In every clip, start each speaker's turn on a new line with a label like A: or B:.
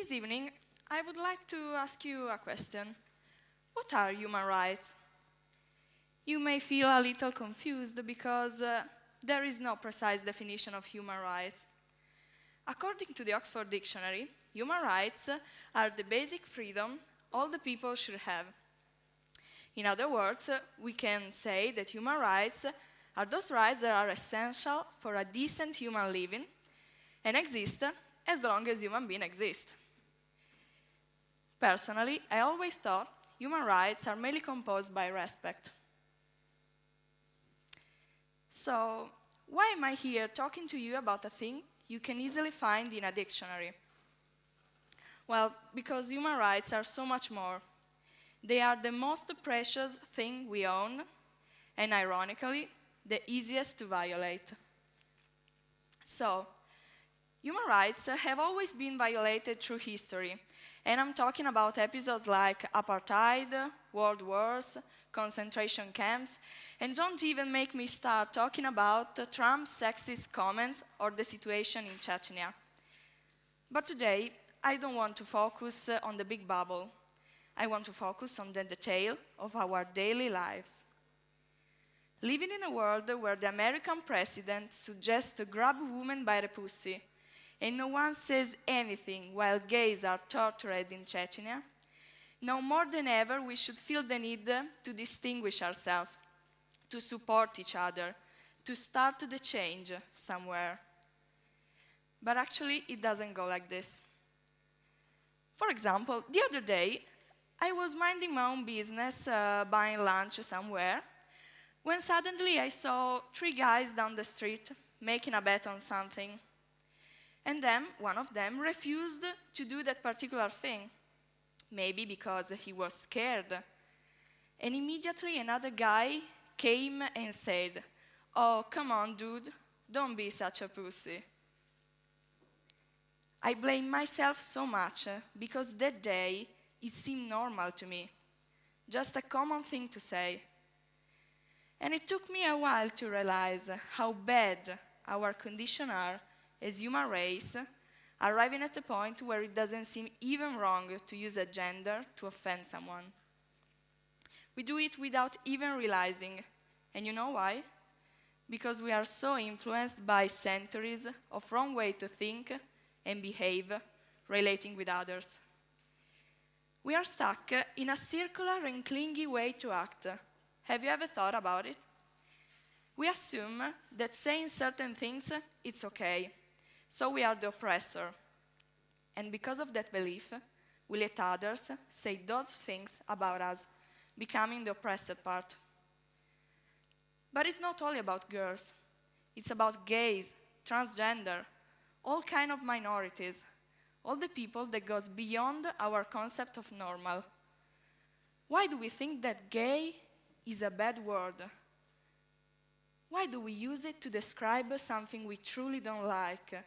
A: This evening, I would like to ask you a question. What are human rights? You may feel a little confused because there is no precise definition of human rights. According to the Oxford Dictionary, human rights are the basic freedom all the people should have. In other words, we can say that human rights are those rights that are essential for a decent human living and exist as long as human beings exist. Personally, I always thought human rights are mainly composed by respect. So, why am I here talking to you about a thing you can easily find in a dictionary? Well, because human rights are so much more. They are the most precious thing we own, and ironically, the easiest to violate. So, human rights have always been violated through history, and I'm talking about episodes like apartheid, world wars, concentration camps, and don't even make me start talking about Trump's sexist comments or the situation in Chechnya. But today, I don't want to focus on the big bubble. I want to focus on the detail of our daily lives. Living in a world where the American president suggests to grab women by the pussy, and no one says anything while gays are tortured in Chechnya, now more than ever we should feel the need to distinguish ourselves, to support each other, to start the change somewhere. But actually, it doesn't go like this. For example, the other day, I was minding my own business, buying lunch somewhere, when suddenly I saw 3 guys down the street making a bet on something. And then one of them refused to do that particular thing, maybe because he was scared. And immediately another guy came and said, "Oh, come on, dude, don't be such a pussy." I blame myself so much because that day it seemed normal to me, just a common thing to say. And it took me a while to realize how bad our conditions are as human race, arriving at a point where it doesn't seem even wrong to use a gender to offend someone. We do it without even realizing. And you know why? Because we are so influenced by centuries of wrong way to think and behave relating with others. We are stuck in a circular and clingy way to act. Have you ever thought about it? We assume that saying certain things, it's okay, so we are the oppressor. And because of that belief, we let others say those things about us, becoming the oppressed part. But it's not only about girls. It's about gays, transgender, all kinds of minorities, all the people that goes beyond our concept of normal. Why do we think that gay is a bad word? Why do we use it to describe something we truly don't like,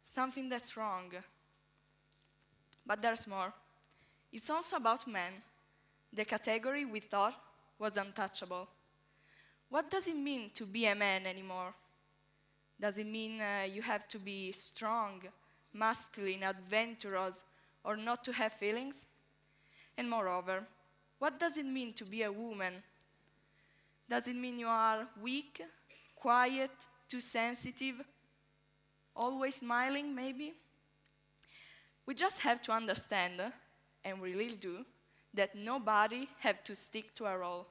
A: something that's wrong? But there's more. It's also about men, the category we thought was untouchable. What does it mean to be a man anymore? Does it mean you have to be strong, masculine, adventurous, or not to have feelings? And moreover, what does it mean to be a woman? Does it mean you are weak, quiet, too sensitive, always smiling, maybe? We just have to understand, and we really do, that nobody has to stick to a role.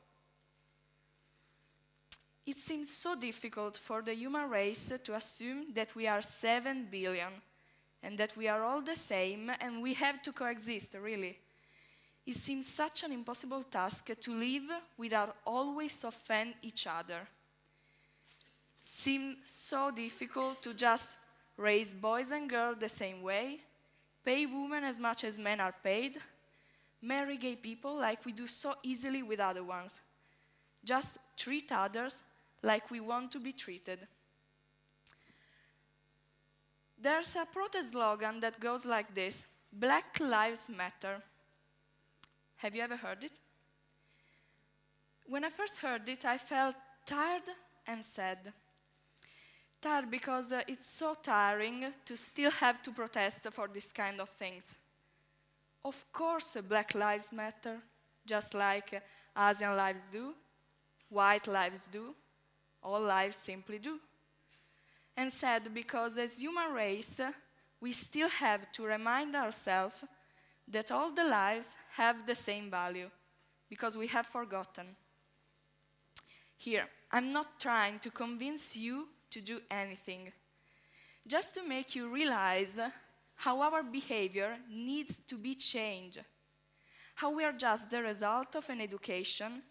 A: It seems so difficult for the human race to assume that we are 7 billion and that we are all the same and we have to coexist, really. It seems such an impossible task to live without always offend each other. Seems so difficult to just raise boys and girls the same way, pay women as much as men are paid, marry gay people like we do so easily with other ones. Just treat others like we want to be treated. There's a protest slogan that goes like this: Black Lives Matter. Have you ever heard it? When I first heard it, I felt tired and sad. Tired because it's so tiring to still have to protest for this kind of things. Of course, Black lives matter, just like Asian lives do, white lives do, all lives simply do. And sad because as human race, we still have to remind ourselves that all the lives have the same value, because we have forgotten. Here, I'm not trying to convince you to do anything, just to make you realize how our behavior needs to be changed, how we are just the result of an education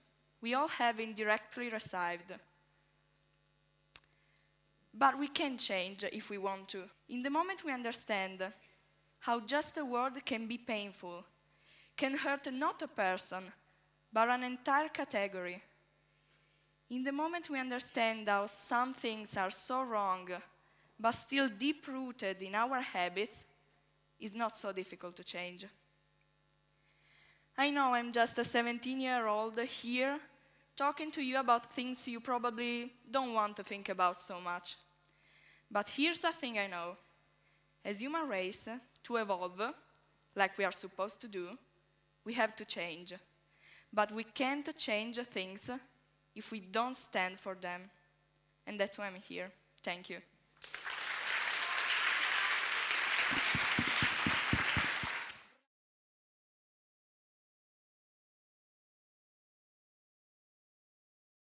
A: we all have indirectly received. But we can change if we want to. In the moment we understand how just a word can be painful, can hurt not a person, but an entire category. In the moment we understand how some things are so wrong, but still deep-rooted in our habits, it's not so difficult to change. I know I'm just a 17-year-old here, talking to you about things you probably don't want to think about so much. But here's a thing I know. As human race, to evolve, like we are supposed to do, we have to change. But we can't change things if we don't stand for them. And that's why I'm here. Thank you.